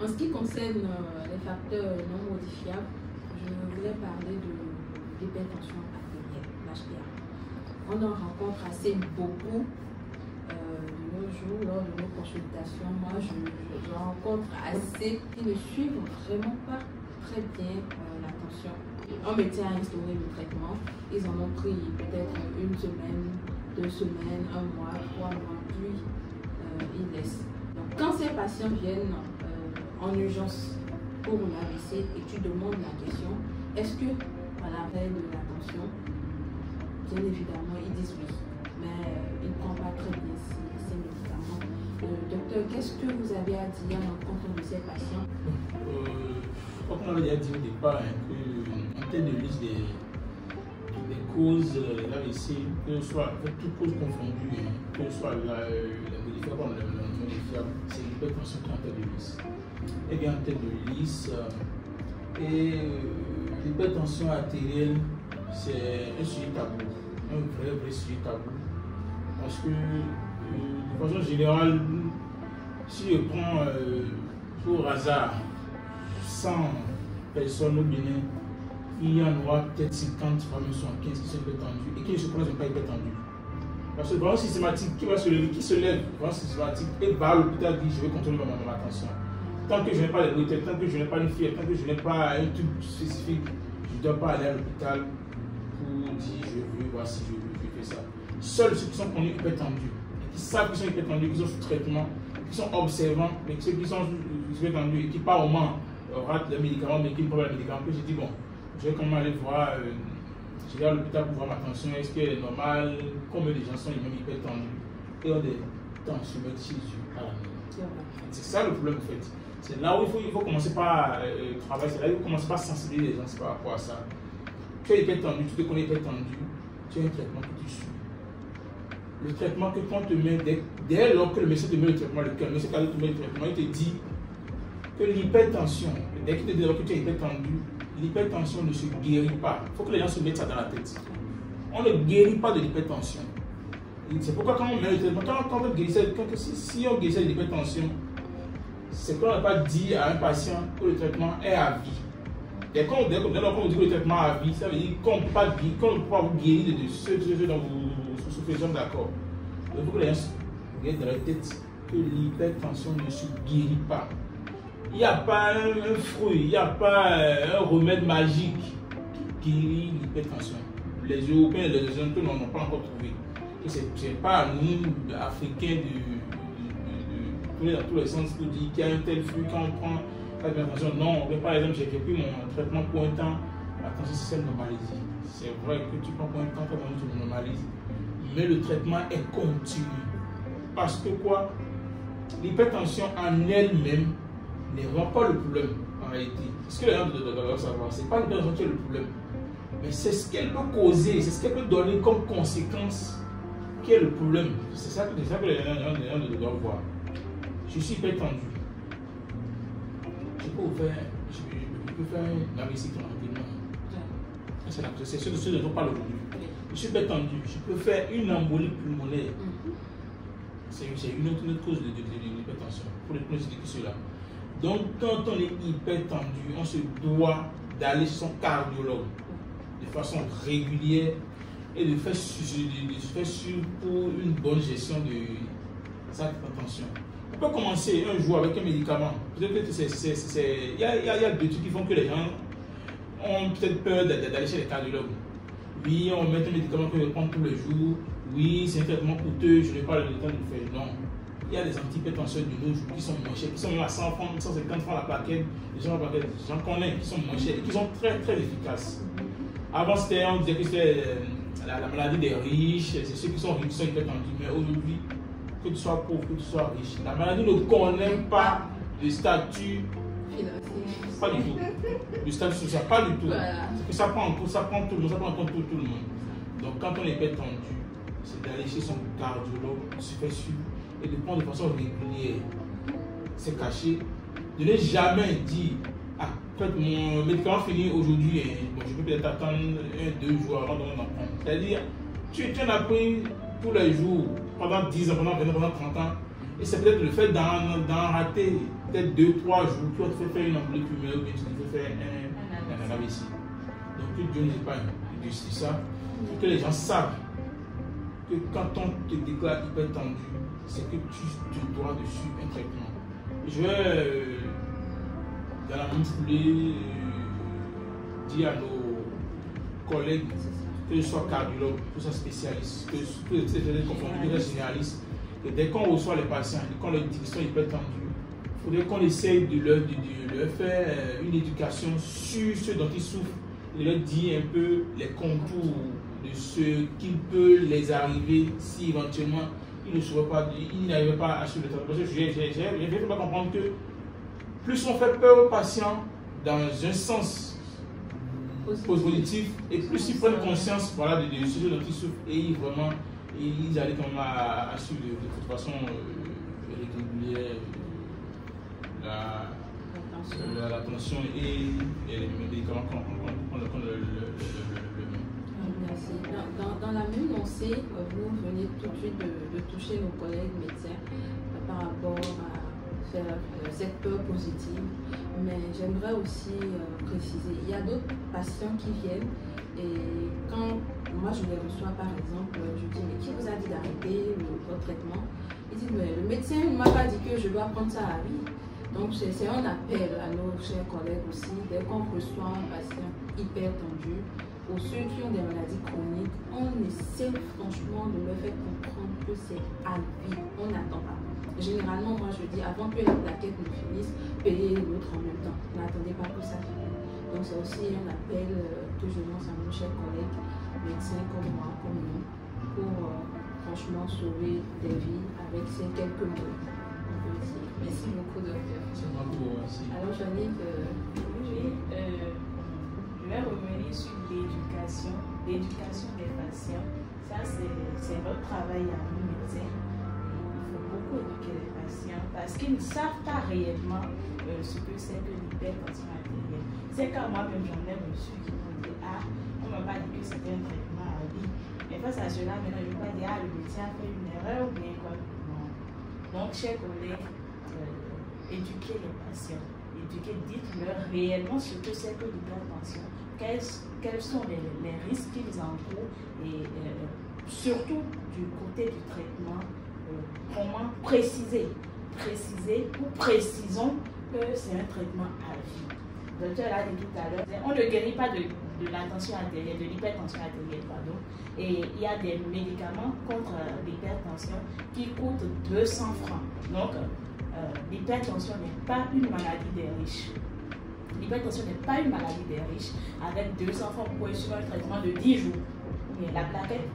En ce qui concerne les facteurs non modifiables, je voulais parler de l'hypertension artérielle, l'HPA. On en rencontre assez beaucoup de nos jours lors de nos consultations. Moi, je rencontre assez qui ne suivent vraiment pas très bien la tension. Un médecin a instauré le traitement, ils en ont pris peut-être une semaine, 2 semaines, 1 mois, 3 mois, puis ils laissent. Donc, quand ces patients viennent en urgence pour une AVC et tu demandes la question, est-ce que à la veille de la tension, bien évidemment ils disent oui, mais ils ne prennent pas très bien ces médicaments. Docteur, qu'est-ce que vous avez à dire à l'encontre de ces patients? Comme on avait déjà dit au départ, qu'en termes de liste des causes de l'AVC, que ce soit toutes causes confondues, que ce soit la modifiable ou la non modifiable, c'est l'hypertension qui est en tête de liste. Et bien en tête de liste, l'hypertension artérielle, c'est un sujet tabou, un vrai sujet tabou. Parce que, de façon générale, si je prends pour hasard 100 personnes au Bénin, il y en aura peut-être 50, 75 qui sont hypertendus et qui ne se connaissent pas hypertendus. Parce que le vraiment systématique qui va se lever, qui se lève, vraiment systématique, et va à l'hôpital dit je vais contrôler ma tension. Tant que je n'ai pas de bruit, tant que je n'ai pas une fièvre, tant que je n'ai pas un truc spécifique, je ne dois pas aller à l'hôpital pour dire je veux, voici, je fais ça. Seuls ceux qui sont connus hypertendus, qui savent qu'ils sont hypertendus, qui sont sous traitement, qui sont observants, mais ceux qui sont hypertendus et qui par moment ratent les médicaments, mais qui ne prennent pas les médicaments, que je dis bon, je vais comment aller voir, je vais à l'hôpital pour voir ma tension, est-ce qu'elle est normale, combien de gens sont les mêmes hypertendus et ont des tensiomètres chez eux à la maison. C'est ça le problème en fait. C'est là où il faut commencer par travailler, c'est là où il faut commencer par sensibiliser les gens par rapport à ça. Tu es hypertendu, tu te connais hypertendu, tu as un traitement que tu suis. Le traitement que quand on te met, dès lors que le médecin te met le traitement, le médecin te met le traitement, il te dit que l'hypertension, dès qu'il te dit que tu es hypertendu, l'hypertension ne se guérit pas. Il faut que les gens se mettent ça dans la tête. On ne guérit pas de l'hypertension. C'est pourquoi quand on met le traitement, quand on guérissait, si on guérissait de l'hypertension, c'est qu'on n'a pas dit à un patient que le traitement est à vie. Et quand on dit que le traitement est à vie, ça veut dire qu'on ne peut pas vous guérir de ce dont vous souffrez, d'accord. Il faut que les gens gardent dans leur tête que l'hypertension ne se guérit pas. Il n'y a pas un fruit, il n'y a pas un remède magique qui guérit l'hypertension. Les Européens et les Occidentaux n'en ont pas encore trouvé. Ce n'est pas à nous, Africains, dans tous les sens, pour dire qu'il y a un tel fruit quand on prend l'hypertension. Non, mais par exemple, j'ai pris mon traitement pour un temps, la tension c'est normalisée. C'est vrai que tu prends pour un temps, tu normalises. Mais le traitement est continu. Parce que quoi? L'hypertension en elle-même ne rend pas le problème en réalité. Ce que les gens doivent savoir, ce n'est pas l'hypertension qui est le problème, mais c'est ce qu'elle peut causer, c'est ce qu'elle peut donner comme conséquence qui est le problème. C'est ça que les gens doivent voir. Je suis hypertendu. Je peux faire un AVC tranquillement. C'est ce dont on parle aujourd'hui. Je suis hypertendu. Je peux faire une embolie pulmonaire. C'est une autre cause de l'hypertension. Pour les causes de cela. Donc, quand on est hypertendu, on se doit d'aller chez son cardiologue de façon régulière et de faire sûr pour une bonne gestion de sa tension. On peut commencer un jour avec un médicament. Peut-être que il y a des trucs qui font que les gens ont peut-être peur d'aller chez les cardiologues. Oui, on met un médicament que je prends tous les jours. Oui, c'est un traitement coûteux, je n'ai pas le temps de le faire. Non. Il y a des antihypertenseurs de nos jours qui sont moins chers, qui sont même à 100 francs, 150 francs la plaquette. J'en connais qui sont moins chers et qui sont très très efficaces. Avant, on disait que c'était la maladie des riches, c'est ceux qui sont riches qui sont hypertendus. Mais aujourd'hui, que tu sois pauvre, que tu sois riche, la maladie ne connaît pas le statut financier. Pas du tout. Le statut social, pas du tout. Voilà. C'est que ça prend tout le monde, ça prend en compte tout le monde. Donc quand on est hypertendu, c'est d'aller chez son cardiologue, se faire suivre et de prendre de façon régulière. C'est caché. De ne jamais dire ah, peut-être mon médicament finit aujourd'hui, bon, je peux peut-être attendre 1-2 jours avant de m'en prendre. C'est-à-dire, tu en as pris tous les jours, pendant 10 ans, pendant 20 ans, pendant 30 ans, Et c'est peut-être le fait d'en rater peut-être 2-3 jours qui ont fait faire une embolie pulmonaire ou bien tu te fais faire un AVC. Donc que Dieu n'est pas du ça, que les gens savent que quand on te déclare hyper tendu, c'est que tu dois dessus un traitement. Je vais dans la même foulée dire à nos collègues, que je sois cardiologue, que je sois spécialiste, que je sois confondu, que je sois généraliste, que dès qu'on reçoit les patients et qu'on leur dit qu'ils sont hyper tendus, il faudrait qu'on essaye de leur faire une éducation sur ce dont ils souffrent, de leur dire un peu les contours de ce qui peut les arriver si éventuellement ils n'arrivaient pas à suivre le traitement. Parce que j'ai fait comprendre que plus on fait peur aux patients dans un sens positif, et plus ils prennent conscience voilà, de ce dont ils souffrent et vraiment ils arrivent quand même à suivre de toute façon régulière la tension et les médicaments qu'on le met. Merci. Dans la même lancée, vous venez tout de suite de toucher nos collègues médecins par rapport à faire cette peur positive, mais j'aimerais aussi préciser, il y a d'autres patients qui viennent et quand moi je les reçois par exemple, je dis mais qui vous a dit d'arrêter votre traitement? Ils disent mais le médecin ne m'a pas dit que je dois prendre ça à vie. Donc c'est un appel à nos chers collègues aussi, dès qu'on reçoit un patient hyper tendu, pour ceux qui ont des maladies chroniques, on essaie franchement de leur faire comprendre que c'est à vie, on n'attend pas. Généralement, moi je dis, avant que les plaquettes ne finissent, payez l'autre en même temps. N'attendez pas que ça finisse. Donc c'est aussi un appel que je lance à nos chers collègues, médecins comme moi, comme nous, pour franchement sauver des vies avec ces quelques mots. Merci beaucoup, docteur. C'est moi pour aussi. Alors, Janine, oui, je vais revenir sur l'éducation des patients. Ça, c'est notre travail à nous, médecins. Il faut beaucoup éduquer les patients parce qu'ils ne savent pas réellement ce que c'est que l'hypertension artérielle. C'est quand moi-même j'en ai reçu qui m'ont dit ah, on ne m'a pas dit que c'était un traitement à vie. Mais face à cela, maintenant, je ne vais pas dire ah, le médecin a fait une erreur ou bien quoi. Non. Donc, chers collègues, éduquer les patients, dites-leur réellement ce que c'est que l'hypertension, quels sont les risques qu'ils encourent et surtout du côté du traitement, comment préciser ou précisons que c'est un traitement à vie. Le docteur l'a dit tout à l'heure, on ne guérit pas de l'hypertension artérielle, pardon, et il y a des médicaments contre l'hypertension qui coûtent 200 francs. Donc, l'hypertension n'est pas une maladie des riches. L'hypertension n'est pas une maladie des riches. Avec 200 francs, vous pouvez suivre un traitement de 10 jours. Mais la plaquette,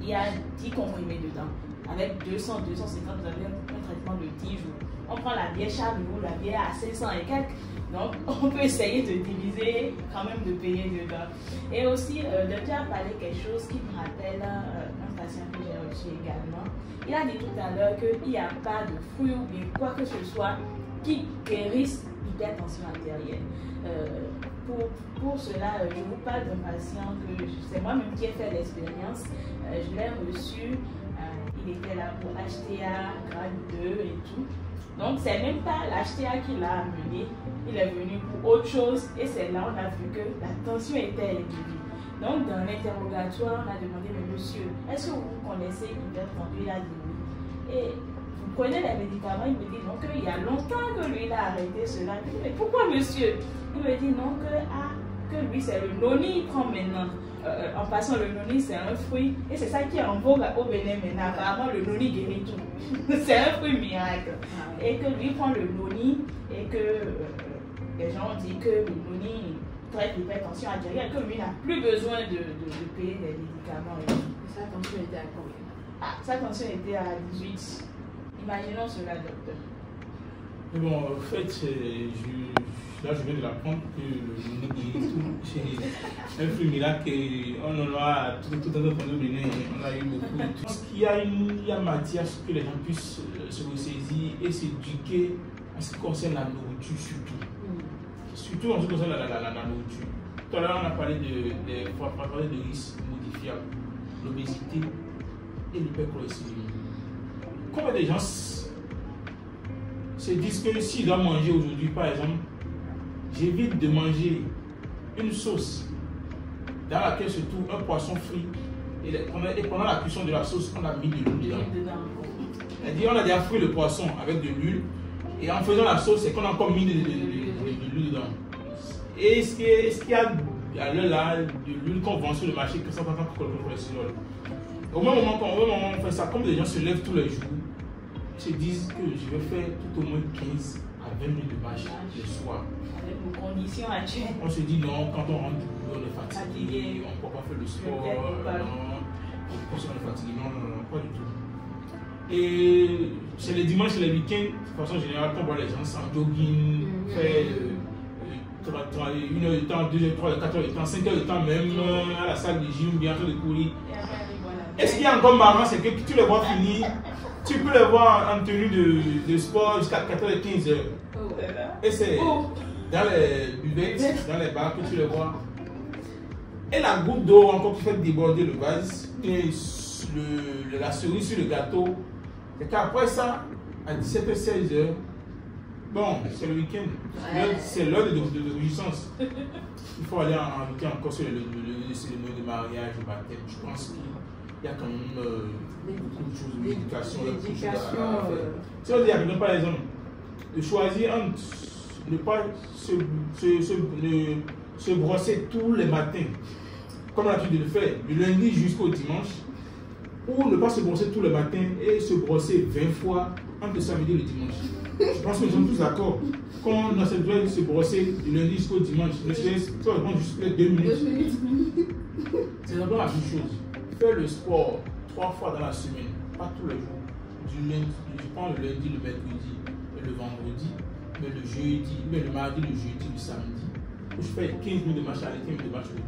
il y a 10 comprimés dedans. Avec 200, 250, vous avez un traitement de 10 jours. On prend la bière Charles-Loup, la bière à 500 et quelques. Donc, on peut essayer de diviser, quand même de payer dedans. Et aussi, le docteur a parlé quelque chose qui me rappelle un patient que j'ai reçu également. Il a dit tout à l'heure qu'il n'y a pas de fruits ou bien quoi que ce soit qui guérisse l'hypertension artérielle. Pour cela, je vous parle d'un patient que c'est moi-même qui ai fait l'expérience. Je l'ai reçu, il était là pour HTA, grade 2 et tout. Donc, c'est même pas l'HTA qui l'a amené, il est venu pour autre chose et c'est là on a vu que la tension était élevée. Donc, dans l'interrogatoire, on a demandé, mais monsieur, est-ce que vous connaissez l'hypertendu? Il a dit oui. Et vous prenez les médicaments, il me dit non, qu'il y a longtemps que lui il a arrêté cela. Je dis, mais pourquoi monsieur? Il me dit non, que lui c'est le noni, il prend maintenant. En passant, le noni c'est un fruit et c'est ça qui est en vogue au Bénin maintenant. Apparemment, le noni guérit tout. C'est un fruit miracle. Et que lui prend le noni et que les gens ont dit que le noni traite l'hypertension artérielle, que lui n'a plus besoin de payer des médicaments. et sa tension était à combien? Ah, sa tension était à 18. Imaginons cela, docteur. Mais bon, en fait, là je viens de l'apprendre que le nid c'est un fruit miracle et on en a tout un autre Bénin, on a eu beaucoup. Parce qu'il y a matière à ce que les gens puissent se ressaisir et s'éduquer en ce qui concerne la nourriture surtout. Surtout en ce qui concerne la nourriture. Tout à l'heure on a parlé de risques modifiables, l'obésité et l'hypercholestérolémie. Combien de gens se disent que s'ils doivent manger aujourd'hui, par exemple, j'évite de manger une sauce dans laquelle se trouve un poisson frit et pendant la cuisson de la sauce, on a mis de l'huile dedans. C'est-à-dire, on a déjà frit le poisson avec de l'huile et en faisant la sauce, c'est qu'on a encore mis de l'huile dedans. Et ce qu'il y a à l'heure là, de l'huile qu'on vend sur le marché, que ça va faire cholestérol. Au même moment on fait ça, comme les gens se lèvent tous les jours, ils se disent que je vais faire tout au moins 15 à 20 minutes de marche le soir. Avec nos conditions actuelles. On se dit non, quand on rentre du boulot, on est fatigué, on ne peut pas faire le sport, non, on est fatigué, non, pas du tout. Et c'est les dimanches et les week-ends, de façon générale, quand on voit les gens sans jogging, faire 1 heure de temps, 2 heures, 3 heures, 4 heures de temps, 5 heures de temps même, à la salle de gym, bien sûr de courir. Et ce qui est encore marrant, c'est que tu les vois finir, tu peux les voir en tenue de sport jusqu'à 14h-15h. Et c'est dans les buvettes, dans les bars que tu les vois. Et la goutte d'eau encore qui fait déborder le vase, et la cerise sur le gâteau, c'est qu'après ça, à 17h-16h, bon, c'est le week-end, c'est l'heure de jouissance. Il faut aller en week-end encore sur les cérémonies de mariage, de baptême. Je pense qu'il y a quand même beaucoup de choses, l'éducation, si on dit à par exemple, de choisir entre ne pas se brosser tous les matins, comme on a l'habitude de le faire, du lundi jusqu'au dimanche, ou ne pas se brosser tous les matins et se brosser 20 fois entre le samedi et le dimanche. Je pense que nous sommes tous d'accord. Quand on a cette besoin de se brosser du lundi jusqu'au dimanche, ça va prendre juste 2 minutes. C'est vraiment la même chose. Faire le sport 3 fois dans la semaine, pas tous les jours. Je prends le lundi, le mercredi et le vendredi, mais le jeudi, mais le mardi, le jeudi, le samedi. Où je fais 15 minutes de marche aller, 15 minutes de marche retour.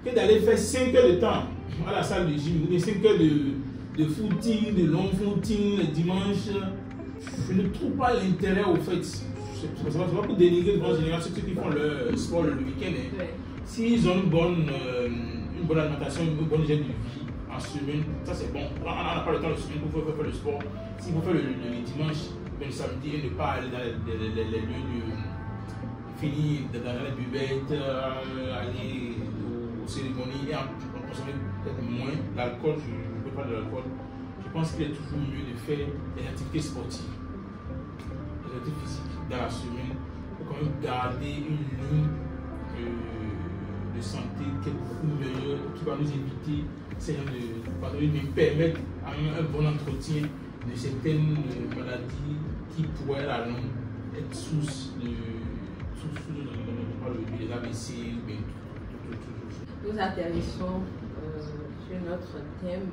Que d'aller faire 5 heures de temps à la salle de gym, ou 5 heures de footing, de long footing le dimanche. Je ne trouve pas l'intérêt au fait. C'est pas pour dénigrer de général ceux qui font le sport le week-end. Hein. S'ils ont une bonne alimentation, une bonne hygiène de vie en semaine, ça c'est bon. On n'a pas le temps de semaine pour faire le sport. S'il faut faire le dimanche, le samedi et ne pas aller dans les lieux finir dans les buvettes, aller aux cérémonies et en consommer peut-être moins l'alcool, je ne veux pas de l'alcool. Je pense qu'il est toujours mieux de faire des activités sportives, des activités physiques dans la semaine pour quand même garder une ligne de santé qui est beaucoup meilleure, qui va nous éviter de permettre un bon entretien de certaines maladies qui pourraient à la longue être source de les ABC. Nous atterrissons sur notre thème.